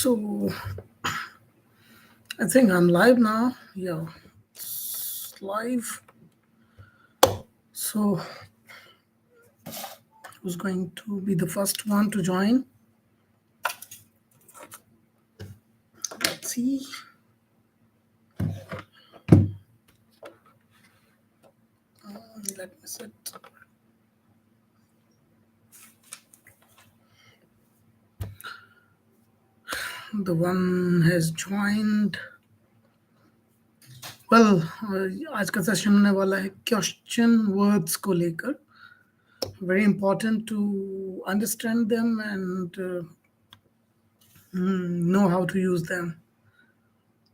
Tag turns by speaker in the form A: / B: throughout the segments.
A: So I think I'm live now. Yeah, it's live. So who's going to be the first one to join? Let's see. Let me set. The one has joined. Well, आज का session होने वाला है question words को लेकर. Very important to understand them and know how to use them.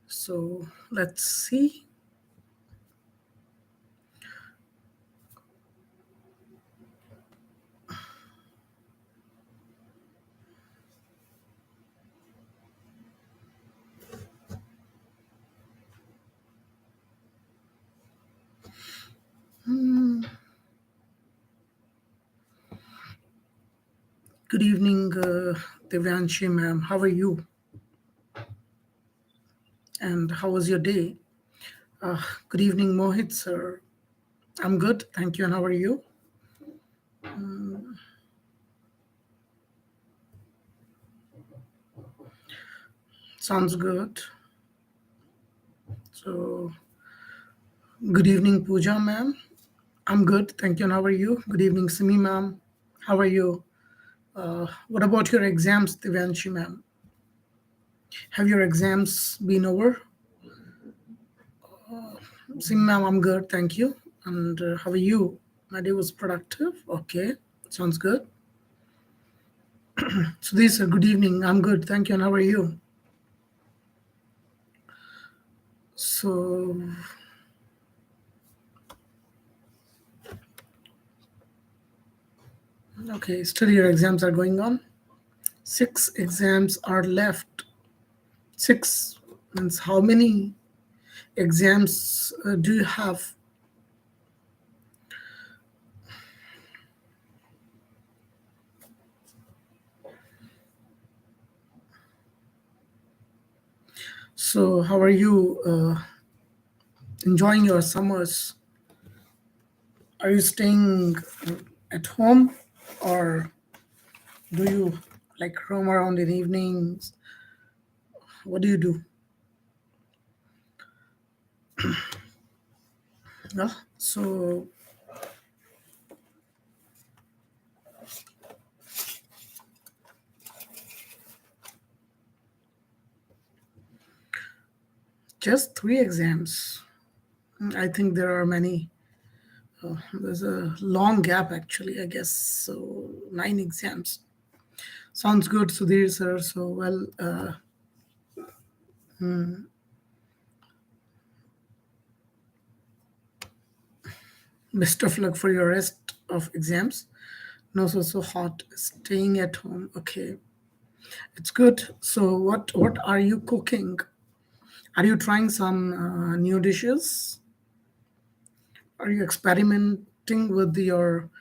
A: So let's see. Good evening, Devyanshi ma'am. How are you? And how was your day? Good evening, Mohit sir. I'm good, thank you. And how are you? Sounds good. So, good evening, Pooja ma'am. I'm good, thank you. And how are you? Good evening, Simi ma'am. How are you? What about your exams, Devyanshi ma'am? Have your exams been over? Simi ma'am, I'm good, thank you. And how are you? My day was productive. Okay, sounds good. So this good evening. I'm good, thank you. And how are you? So okay, still your exams are going on. 6 exams are left. 6 means how many exams do you have? So how are you enjoying your summers? Are you staying at home or do you like roam around in evenings? What do you do? Yeah, so just 3 exams. I think there are many. There's a long gap actually, I guess. So 9 exams. Sounds good, Sudhir sir. So well, best of luck for your rest of exams. No, so hot. Staying at home. Okay, it's good. So what are you cooking? Are you trying some new dishes? Are you experimenting with your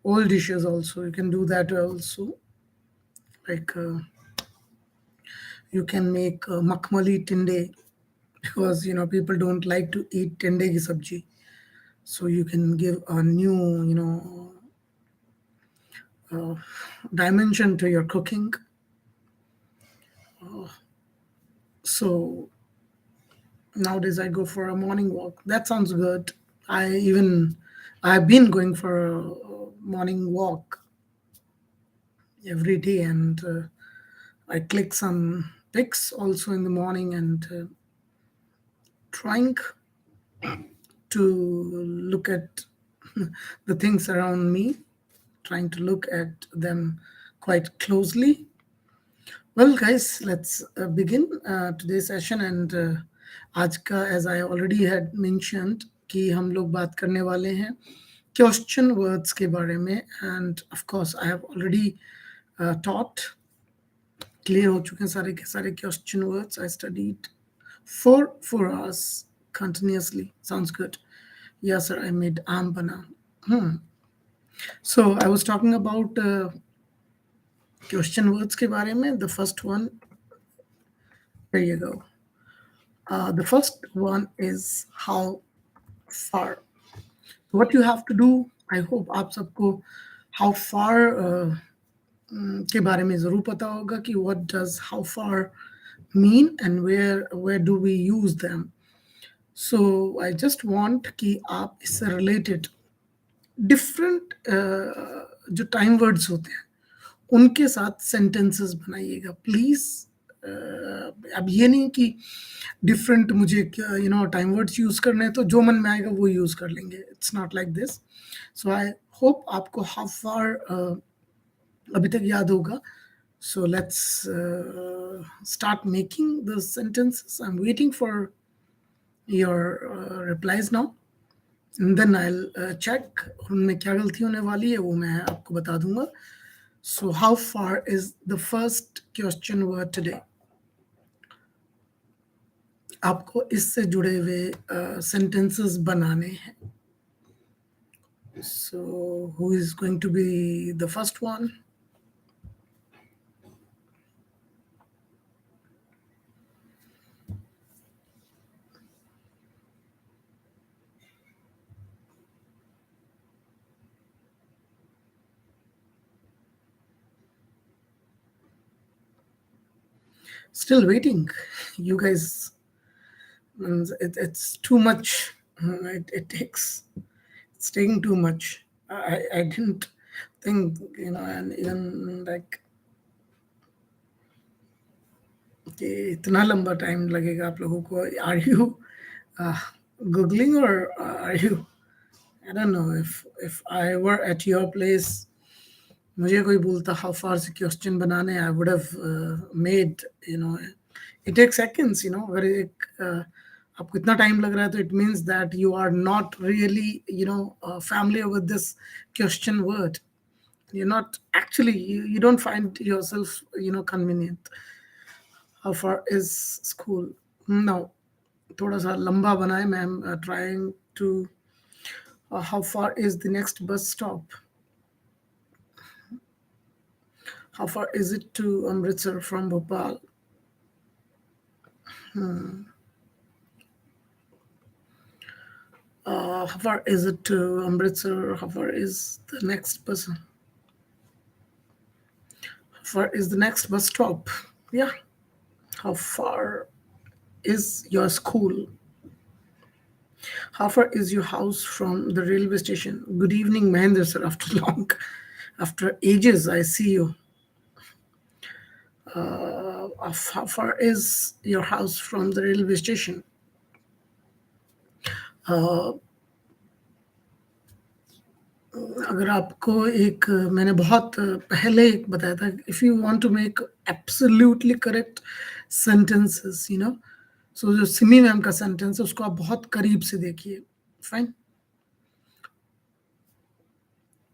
A: old dishes also? You can do that also. Like you can make makhmali tinde because people don't like to eat tende ki sabji. So you can give a new dimension to your cooking. So nowadays I go for a morning walk. That sounds good. I've been going for a morning walk every day, and I click some pics also in the morning and trying to look at the things around me, trying to look at them quite closely. Well, guys, let's begin today's session. And आज का, as I already had mentioned, कि हम लोग बात करने वाले हैं question words के बारे में. And of course, I have already taught. Clear हो चुके हैं सारे के सारे question words. I studied for 4 hours continuously. Sounds good. Yes, sir. I made aam bana. So I was talking about question words के बारे में. The first one There you go. The first one is how far. What you have to do, I hope आप सबको how far के बारे में ज़रूर पता होगा कि what does how far mean and where do we use them. So I just want कि आप इससे related different जो time words होते हैं उनके साथ sentences बनाइएगा प्लीज़। अब ये नहीं कि डिफरेंट मुझे टाइम वर्ड्स यूज करने हैं तो जो मन में आएगा वो यूज कर लेंगे। It's not like this. So I hope आपको हाउ फार अभी तक याद होगा। So let's start making the sentences. I am waiting for your replies now and then I will check उनमें क्या गलती होने वाली है वो मैं आपको बता दूंगा। So how far is the first question word today. आपको इससे जुड़े हुए सेंटेंसेस बनाने हैं। So who is going to be the first one? Still waiting. You guys, it's too much. It takes. It's taking too much. I didn't think, and even like कि इतना लंबा time लगेगा आप लोगों को। Are you googling or are you? I don't know if I were at your place. मुझे कोई बोलता हाउ फार से क्वेश्चन बनाने, I would have made it take seconds. अगर एक आपको इतना टाइम लग रहा है तो it means that you are not really familiar with this question word. You're not actually, you don't find yourself convenient. How far is school? Now थोड़ा सा लंबा बनाए ma'am, trying to how far is the next bus stop? How far is it to Amritsar from Bhopal? How far is it to Amritsar? How far is the next bus? How far is the next bus stop? Yeah. How far is your school? How far is your house from the railway station? Good evening, Mahendra sir. After ages, I see you. How far is your house from the railway station? अगर आपको एक मैंने बहुत पहले एक बताया था, if you want to make absolutely correct sentences, so जो सिमी मैम का सेंटेंस है उसको आप बहुत करीब से देखिए। Fine.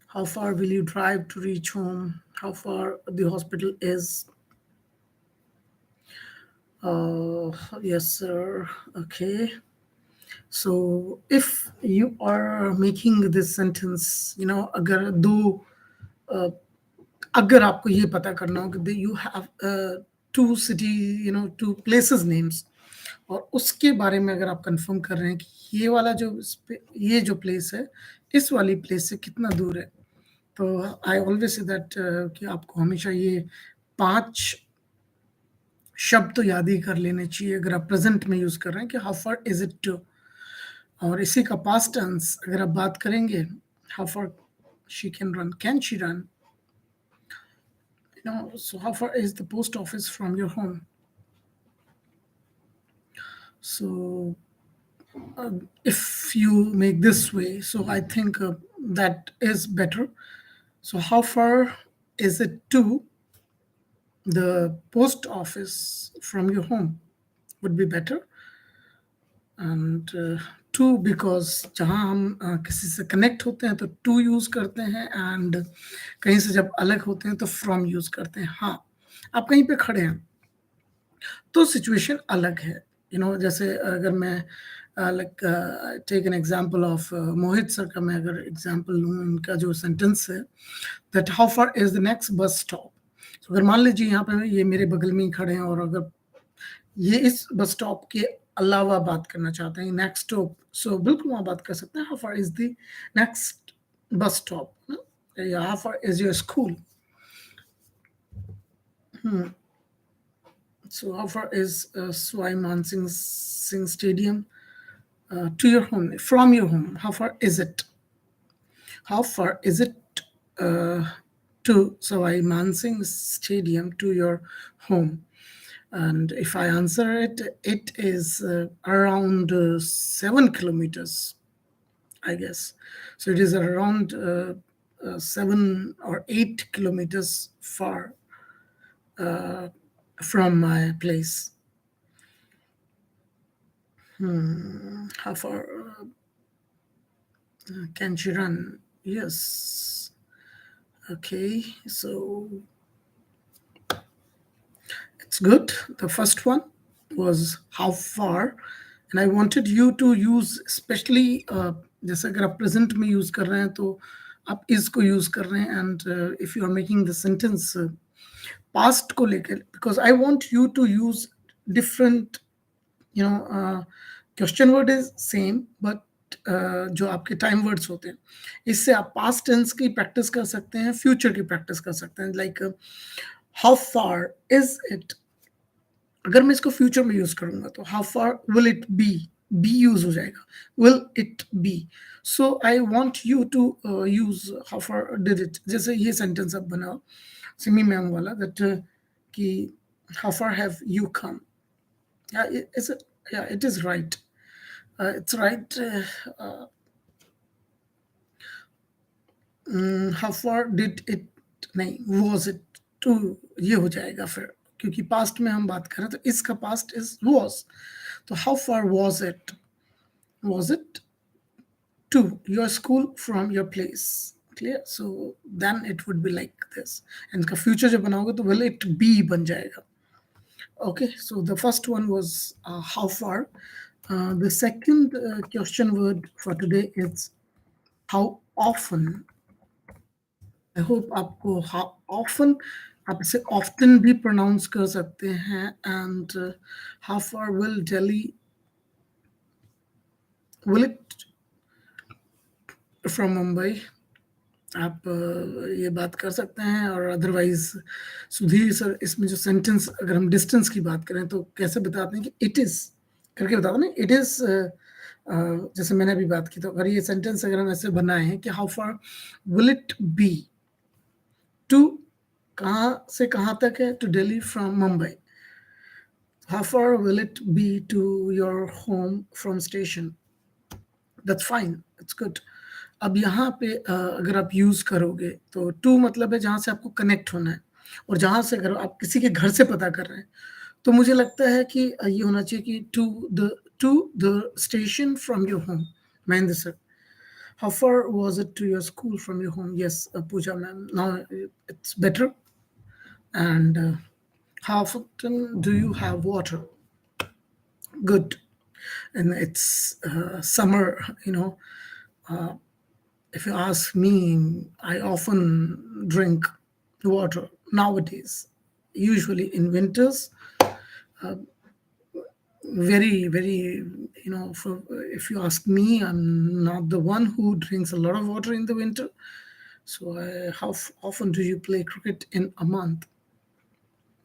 A: How far will you drive to reach home? How far the hospital is? yes sir. Okay. So if you are making this sentence, अगर दो अगर आपको ये पता करना हो कि you have two city, two places names, और उसके बारे में अगर आप कंफर्म कर रहे हैं कि ये जो प्लेस है इस वाली प्लेस से कितना दूर है, तो आई ऑलवेज से दैट कि आपको हमेशा ये 5 शब्द तो याद ही कर लेने चाहिए अगर आप प्रेजेंट में यूज कर रहे हैं कि how far is it to. और इसी का पास्ट टेंस अगर आप बात करेंगे, how far she can she run, so how far is the post office from your home? So if you make this way, so I think that is better. So how far is it to the post office from your home would be better. And to, because जहाँ हम किसी से connect होते हैं तो to use करते हैं, and कहीं से जब अलग होते हैं तो फ्रॉम यूज करते हैं। हाँ, आप कहीं पे खड़े हैं तो सिचुएशन अलग है। जैसे अगर मैं like take an example of Mohit sir का मैं अगर एग्जांपल लूँ, उनका जो सेंटेंस है that how far is the next bus stop. अगर मान लीजिए यहाँ पे ये मेरे बगल में ही खड़े हैं और अगर ये इस बस स्टॉप के अलावा बात करना चाहते हैं, नेक्स्ट स्टॉप, सो बिल्कुल वहाँ बात कर सकते हैं, how far is the next bus stop, या how far is your school, so how far is Singh Stadium to your home, from your home, how far is it, how far is it uh, to Singh Stadium to your home? And if I answer it, it is around 7 kilometers, I guess. So it is around 7 or 8 kilometers far from my place. How far can she run? Yes. Okay, so it's good. The first one was how far, and I wanted you to use, especially जैसे अगर आप present में use कर रहे हैं तो आप is को use कर रहे हैं, and if you are making the sentence past को लेकर, because I want you to use different, question word is same, but जो आपके टाइम वर्ड्स होते हैं, इससे आप पास्ट टेंस की प्रैक्टिस कर सकते हैं, फ्यूचर की प्रैक्टिस कर सकते हैं, like how far is it, अगर मैं इसको फ्यूचर में यूज करूंगा तो how far will it be use हो जाएगा, will it be, so I want you to use how far did it, जैसे ये सेंटेंस अब बना सिमी मैम वाला, दैट कि how far have you come, is it, yeah, it is right, it's right, how far did it, नहीं was it to, ये हो जाएगा फिर, क्योंकि पास्ट में हम बात कर रहे हैं तो इसका पास्ट इज was, तो how far was it to your school from your place, clear, so then it would be like this, and इसका future जब बनाओगे तो will it be बन जाएगा. Okay, so the first one was how far. The second question word for today is how often. I hope आपको how often, आप इसे often भी pronounce कर सकते हैं, and how far will Delhi, will it from Mumbai, आप ये बात कर सकते हैं, और अदरवाइज सुधीर सर इसमें जो सेंटेंस, अगर हम डिस्टेंस की बात करें तो कैसे बताते हैं कि इट इज करके बताते हैं, इट इज, जैसे मैंने अभी बात की, तो अगर ये सेंटेंस अगर हम ऐसे बनाए हैं कि how far will it be to, कहाँ से कहाँ तक है, to Delhi from Mumbai, how far will it be to your home from station, that's fine, it's good. अब यहाँ पे अगर आप यूज करोगे तो टू मतलब है जहाँ से आपको कनेक्ट होना है, और जहाँ से अगर आप किसी के घर से पता कर रहे हैं तो मुझे लगता है कि ये होना चाहिए कि to the station from your home. Mahendra sir, how far was it to your school from your home? Yes Pooja ma'am, now it's better. And how often do you have water? Good. And it's summer, if you ask me, I often drink water nowadays, usually in winters. Very, very, if you ask me, I'm not the one who drinks a lot of water in the winter. So, how often do you play cricket in a month?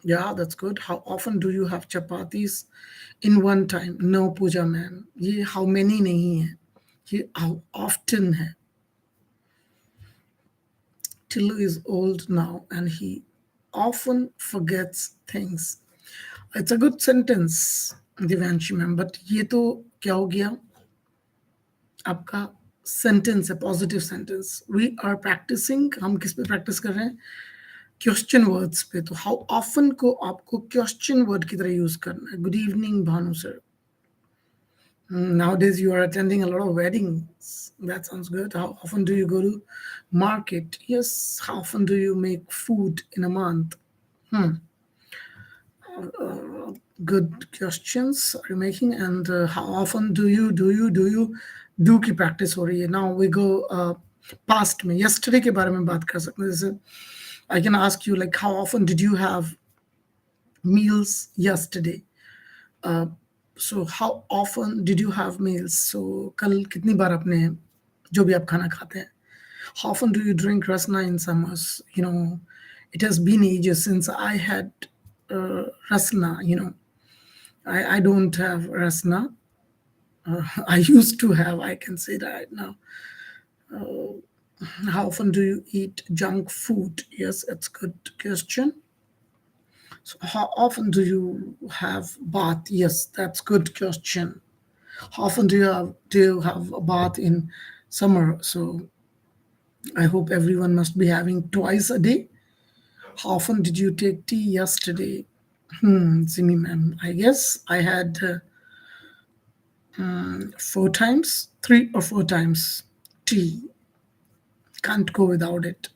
A: Yeah, that's good. How often do you have chapatis in one time? No, Pooja ma'am. ये how many नहीं है, ये how often है. Tillu is old now and he often forgets things. It's a good sentence, Divanshi ma'am, but ये तो क्या हो गया? आपका sentence है, positive sentence. We are practicing. हम किस पे practice कर रहे हैं? क्वेश्चन वर्ड्स पे. तो हाउ ऑफन को आपको क्वेश्चन वर्ड की तरह यूज करना है. Good evening Bhanu sir. Nowadays you are attending a lot of weddings. That sounds good. How often do you go to market? Yes. How often do you make food in a month? Good questions are you making. And how often do you do की practice हो रही है. Now we go past में, yesterday के बारे में बात कर सकते हैं. जैसे I can ask you, like, how often did you have meals yesterday? So how often did you have meals? So कल कितनी बार आपने जो भी आप खाना खाते हैं, how often do you drink rasna in summers? It has been ages since I had rasna. I don't have rasna. I used to have, I can say that right now. How often do you eat junk food? Yes, it's good question. So how often do you have bath? Yes, that's good question. How often do you have a bath in summer? So I hope everyone must be having twice a day. How often did you take tea yesterday? Simi ma'am, I guess I had 4 times, 3 or 4 times tea. Can't go without it.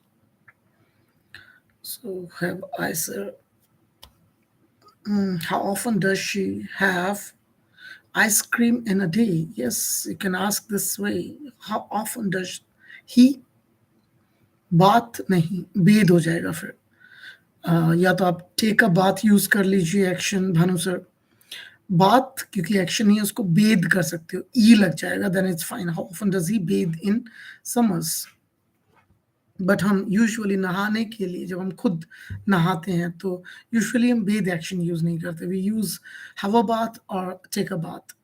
A: So have I, sir? How often does she have ice cream in a day? Yes, you can ask this way. How often does he? बात नहीं, बेद हो जाएगा फिर। या तो आप take a बात use कर लीजिए, एक्शन भानु सर। बात क्योंकि एक्शन नहीं है, उसको बेद कर सकते हो, ई लग जाएगा, then it's fine. How often does he bathe in summers? But हम यूजुअली नहाने के लिए जब हम खुद नहाते हैं तो यूजुअली हम बेद एक्शन यूज नहीं करते, we use have a bath और take a bath.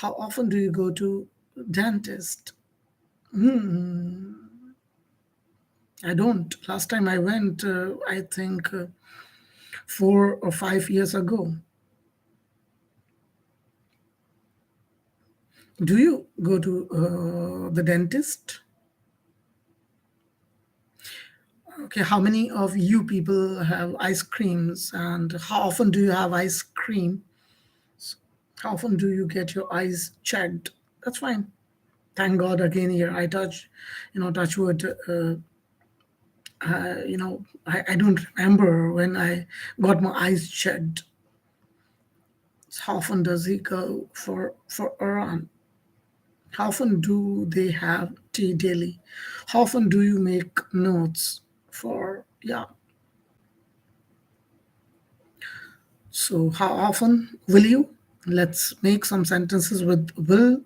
A: How often do you go to dentist? I don't. Last time I went, I think 4 or 5 years ago. Do you go to the dentist? Okay, how many of you people have ice creams, and how often do you have ice cream? How often do you get your eyes checked? That's fine. Thank God again here I touch wood. I don't remember when I got my eyes checked. How often does he go for a run? How often do they have tea daily? How often do you make notes for, yeah? So how often will you? Let's make some sentences with will.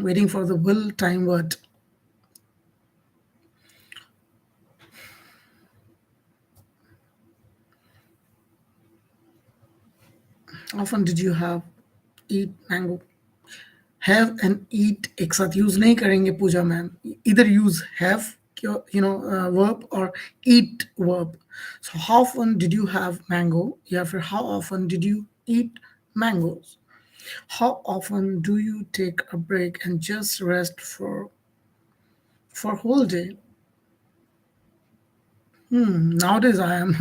A: Waiting for the will time word. How often did you have eat mango? Have and eat एक साथ use नहीं करेंगे पूजा ma'am. Either use have verb or eat verb. So how often did you have mango? या फिर how often did you eat mangoes? How often do you take a break and just rest for whole day? Nowadays I am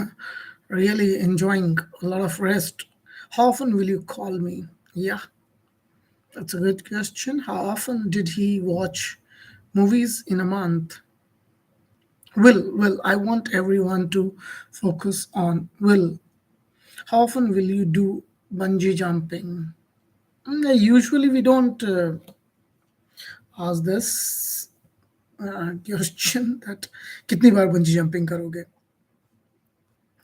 A: really enjoying a lot of rest. How often will you call me? Yeah, that's a good question. How often did he watch movies in a month? Will. I want everyone to focus on will. How often will you do bungee jumping? Usually we don't ask this question that कितनी बार bungee jumping करोगे?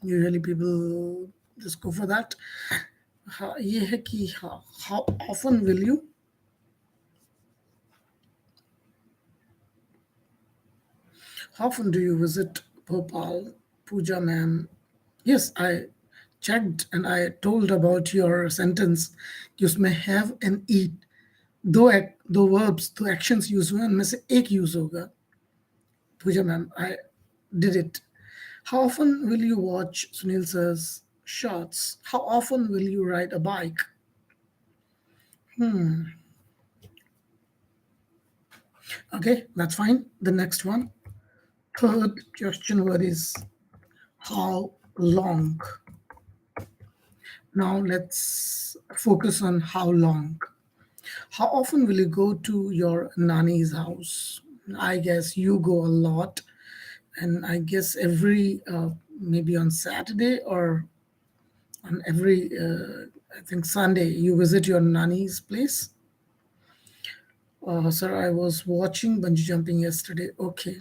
A: Usually people just go for that. हाँ, ये है कि हाँ, how often will you? How often do you visit Bhopal, Pooja ma'am? Yes, I checked and I told about your sentence कि उसमें have and eat दो verbs, दो actions use हुए, उनमें से एक यूज होगा. Pooja ma'am, I did it. How often will you watch Sunil sir's shots? How often will you ride a bike? Okay, that's fine. The next one. Third question word is how long? Now let's focus on how long. How often will you go to your nanny's house? I guess you go a lot, and I guess every maybe on Saturday or on every I think Sunday you visit your nanny's place. Sir, I was watching bungee jumping yesterday. Okay,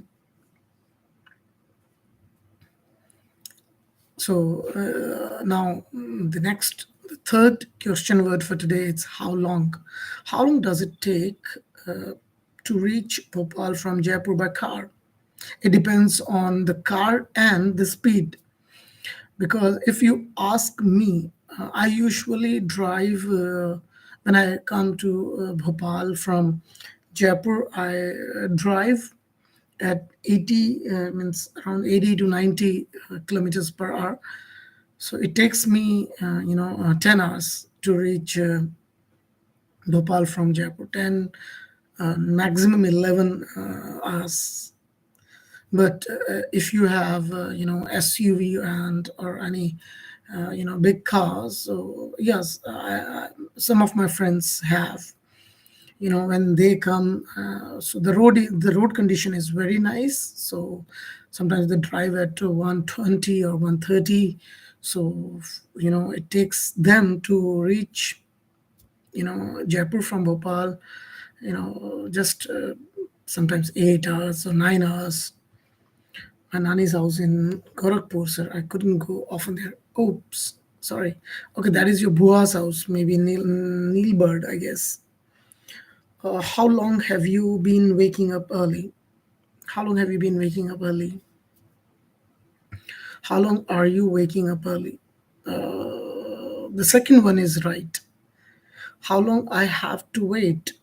A: Now the third question word for today, it's how long. How long does it take uh, to reach Bhopal from Jaipur by car? It depends on the car and the speed. Because if you ask me, I usually drive when I come to Bhopal from Jaipur. I drive at 80, means around 80 to 90 kilometers per hour. So it takes me, 10 hours to reach Bhopal from Jaipur. 10, maximum 11 hours. But if you have, SUV and or any, big cars, so yes, some of my friends have. When they come, so the road condition is very nice. So sometimes they drive at 120 or 130. So it takes them to reach Jaipur from Bhopal, just sometimes 8 hours or 9 hours. My nanny's house in Gorakhpur, sir. I couldn't go often there. Oops, sorry. Okay, that is your bua's house, maybe Neilbird, I guess. How long have you been waking up early? How long have you been waking up early? How long are you waking up early? The second one is right. How long I have to wait?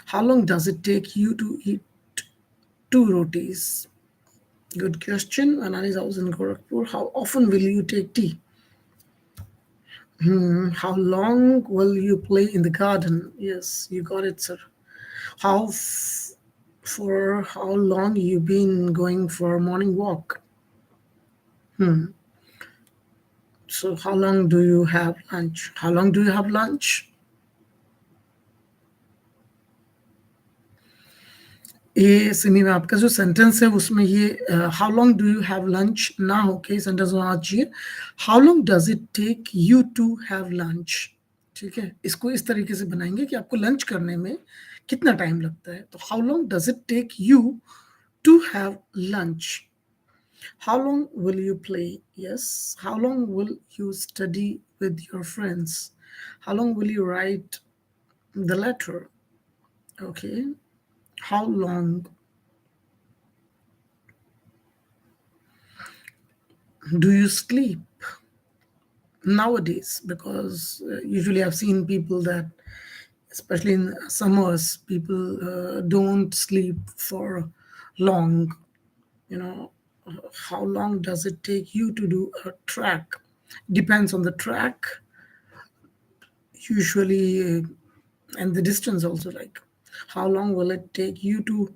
A: How long does it take you to eat two rotis? Good question. Anani's house in Gorakhpur. How often will you take tea? How long will you play in the garden? Yes, you got it, sir. How for how long you been going for a morning walk? So how long do you have lunch? How long do you have lunch? ये सिमी में आपका जो sentence है उसमें ये how long do you have lunch ना होके sentence होना चाहिए how long does it take you to have lunch. ठीक है, इसको इस तरीके से बनाएंगे कि आपको लंच करने में कितना टाइम लगता है. तो how long does it take you to have lunch. How long will you play. Yes. How long will you study with your friends. How long will you write the letter. Okay. How long do you sleep nowadays? Because usually I've seen people that, especially in summers, people don't sleep for long. How long does it take you to do a track? Depends on the track, usually, and the distance also. Like, how long will it take you to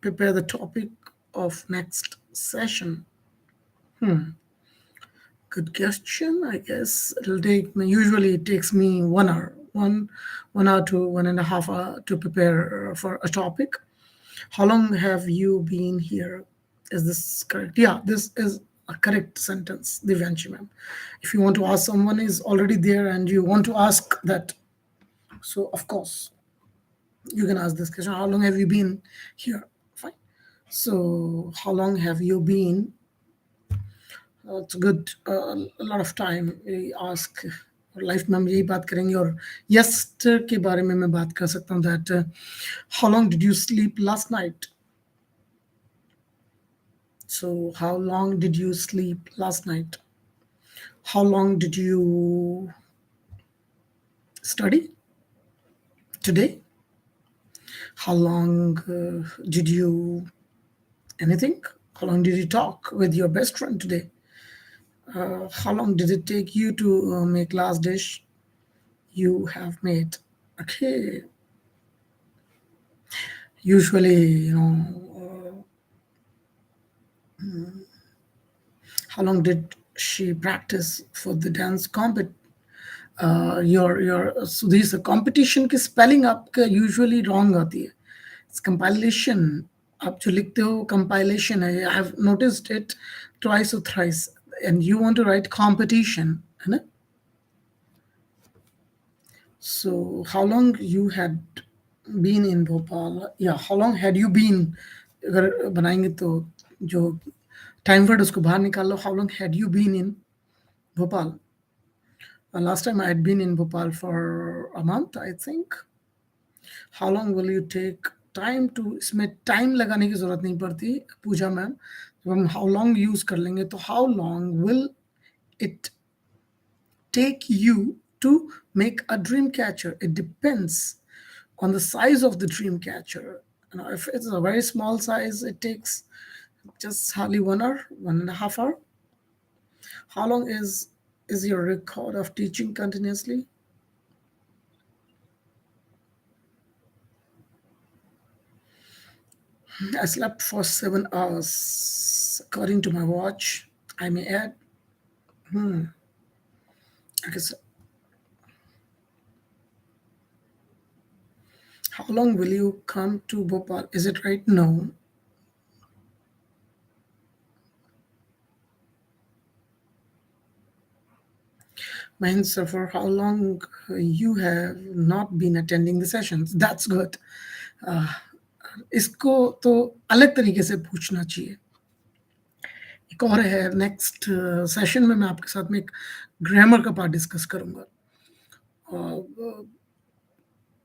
A: prepare the topic of next session? Good question. I guess it'll take me. Usually, it takes me 1 hour, 1 hour to 1.5 hour to prepare for a topic. How long have you been here? Is this correct? Yeah, this is a correct sentence, Divyanshi ma'am. If you want to ask someone is already there and you want to ask that, so of course you can ask this question. How long have you been here? Fine. So how long have you been? It's a good a lot of time we ask. और life में हम यही बात करेंगे और यस्टर के बारे में मैं बात कर सकता हूँ that how long did you sleep last night. So how long did you sleep last night? How long did you study today? How long did you anything? How long did you talk with your best friend today? How long did it take you to make last dish you have made? Okay. Usually, how long did she practice for the dance compet? Your so this competition की spelling आपका usually wrong आती है. It's compilation. आप जो लिखते हो compilation है. I've noticed it twice or thrice. And you want to write competition, है ना? So how long you had been in Bhopal? Yeah, how long had you been? अगर बनाएंगे तो जो टाइम वर्ड उसको बाहर निकाल लो. How long had you been in Bhopal? Last time I had been in Bhopal for a month, I think. How long will you take time to? इसमें time लगाने की जरूरत नहीं पड़ती पूजा मैम. जब हम how long यूज कर लेंगे तो how long will it take you to make a dream catcher? It depends on the size of the dream catcher. If it's a very small size, it takes just hardly 1 hour, 1.5 hour. How long is your record of teaching continuously? I slept for 7 hours, according to my watch. I may add. Okay, so how long will you come to Bhopal? Is it right? No. Mahin sir, for how long you have not been attending the sessions? That's good. इसको तो अलग तरीके से पूछना चाहिए. एक और है, नेक्स्ट सेशन में मैं आपके साथ में एक ग्रामर का पार्ट डिस्कस करूंगा.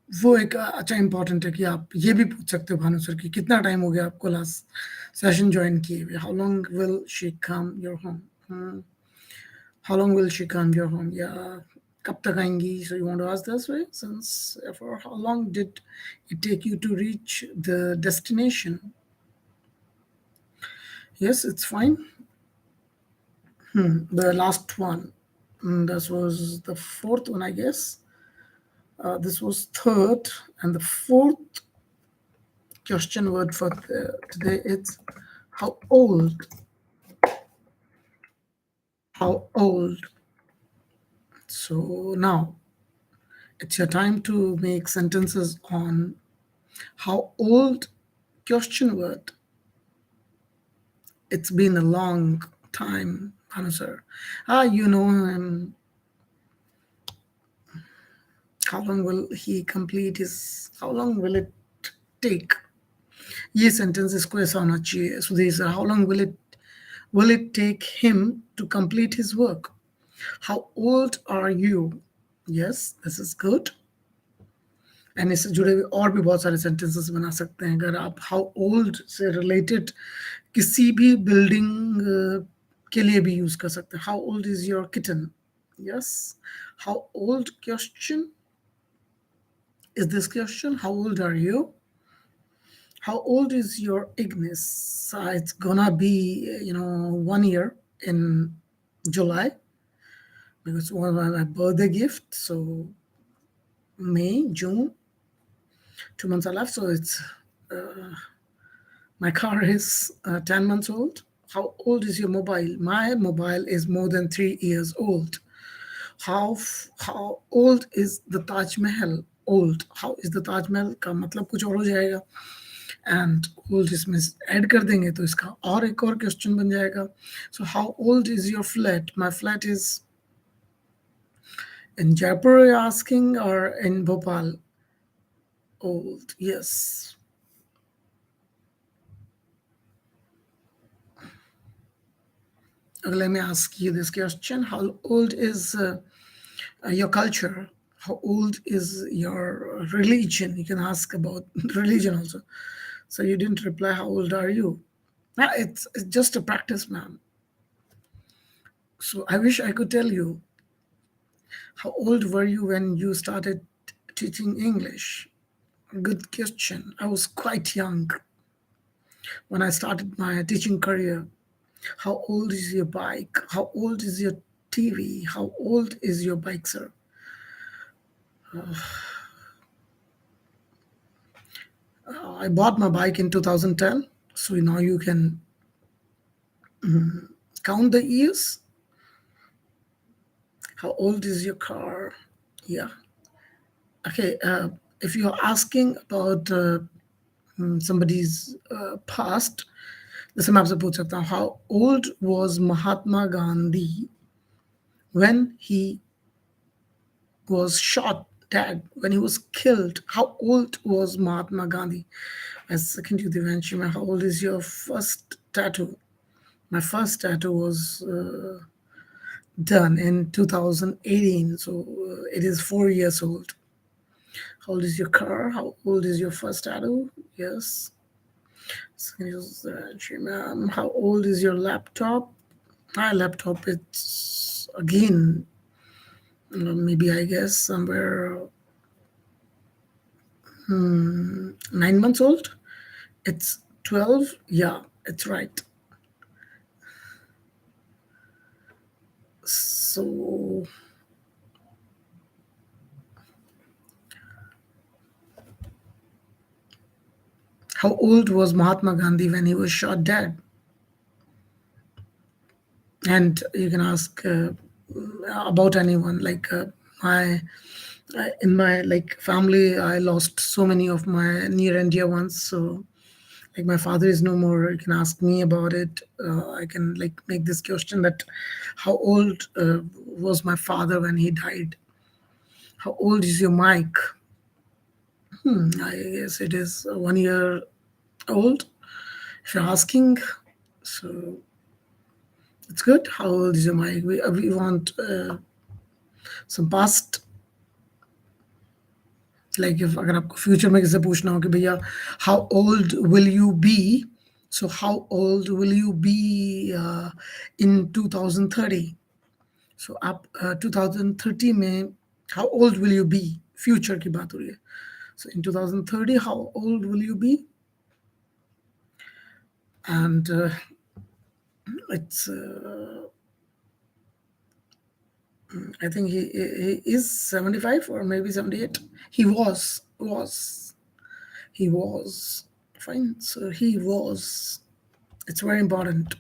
A: वो एक अच्छा इंपॉर्टेंट है कि आप ये भी पूछ सकते हो भानु सर कि कितना टाइम हो गया आपको लास्ट सेशन ज्वाइन किए हुए. How long will she come your home? How long will she come your home, या कब तक आएंगी? So you want to ask this way, since for how long did it take you to reach the destination? Yes, it's fine. The last one, this was the fourth one, I guess. This was third, and the fourth question word for today is how old. How old. So now it's your time to make sentences on how old question word. It's been a long time, answer. You know him. How long will he complete his? How long will it take? ये sentence इसको ऐसा होना चाहिए. So these are how long will it take him to complete his work? How old are you? Yes, this is good. And इससे जुड़े हुए और भी बहुत सारे सेंटेंसेस बना सकते हैं. अगर आप हाउ ओल्ड से रिलेटेड किसी भी बिल्डिंग के लिए भी यूज कर सकते हैं. How old is your kitten? Yes. How old question is this question. How old are you? How old is your Ignis? It's gonna be 1 year in July, because it's one of my birthday gift. So May, June, 2 months are left. So it's my car is 10 months old. How old is your mobile? My mobile is more than 3 years old. How old is the Taj Mahal? Old. How is the Taj Mahal का मतलब कुछ और हो जाएगा, and old इसमें add कर देंगे तो इसका और एक और क्वेश्चन बन जाएगा. So how old is your flat? My flat is in Jaipur, you're asking, or in Bhopal? Old, yes. Okay, let me ask you this question. How old is your culture? How old is your religion? You can ask about religion also. So you didn't reply, how old are you? It's just a practice, ma'am. So I wish I could tell you, how old were you when you started teaching English? Good question. I was quite young when I started my teaching career. How old is your bike? How old is your TV? How old is your bike, sir? I bought my bike in 2010. So now you can count the years. How old is your car? Yeah. Okay. If you're asking about somebody's past, जैसे मैं आपसे पूछ सकता हूँ, how old was Mahatma Gandhi when he was shot dead, when he was killed? How old was Mahatma Gandhi? As second to the Devanshi, how old is your first tattoo? My first tattoo was done in 2018, so it is 4 years old. How old is your car? How old is your first tattoo? Yes. Ma'am, how old is your laptop? My laptop, it's again, maybe I guess somewhere 9 months old. It's 12. Yeah, it's right. So, how old was Mahatma Gandhi when he was shot dead? And you can ask about anyone. Like in my like family, I lost so many of my near and dear ones. So like my father is no more. You can ask me about it. I can like make this question that how old was my father when he died? How old is your mic? I guess it is 1 year old. If you're asking, so it's good. How old is your mic? We want some past, like if अगर आपको future में किसी पूछना हो कि भैया how old will you be, so how old will you be in 2030, so आप 2030 में how old will you be, future की बात हो रही है. So in 2030 how old will you be? And it's I think he is 75 or maybe 78. He was fine. So he was. It's very important.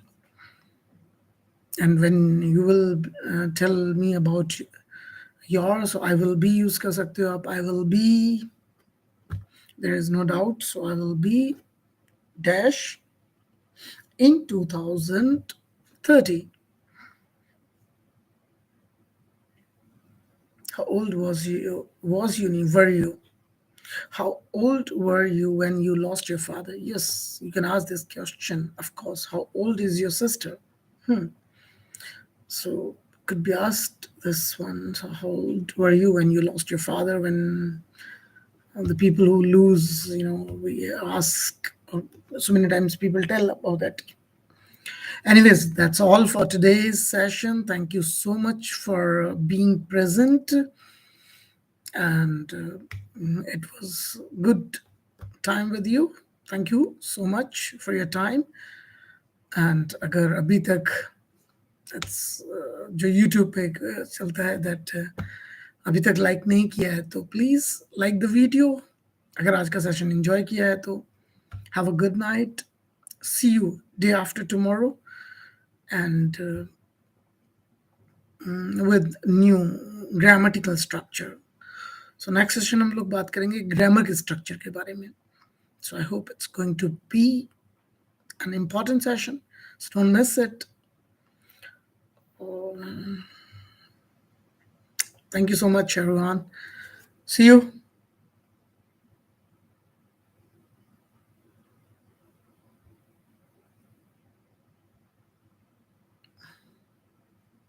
A: And when you will tell me about yours, so I will be use कर सकते हो आप. I will be. There is no doubt. So I will be dash in 2030. How old was you? Were you? How old were you when you lost your father? Yes, you can ask this question, of course. How old is your sister? So could be asked this one. So how old were you when you lost your father? When the people who lose, we ask, or so many times people tell about that. Anyways, that's all for today's session. Thank you so much for being present, and it was good time with you. Thank you so much for your time. And अगर अभी तक जो YouTube पे चलता है that अभी तक like नहीं किया है तो प्लीज़ लाइक द वीडियो. अगर आज का सेशन एंजॉय किया है तो have a good night. See you day after tomorrow and with new grammatical structure. So next session हम लोग बात करेंगे ग्रामर के स्ट्रक्चर के बारे में. So I hope it's going to be an important session, so don't miss it. Thank you so much, everyone. See you.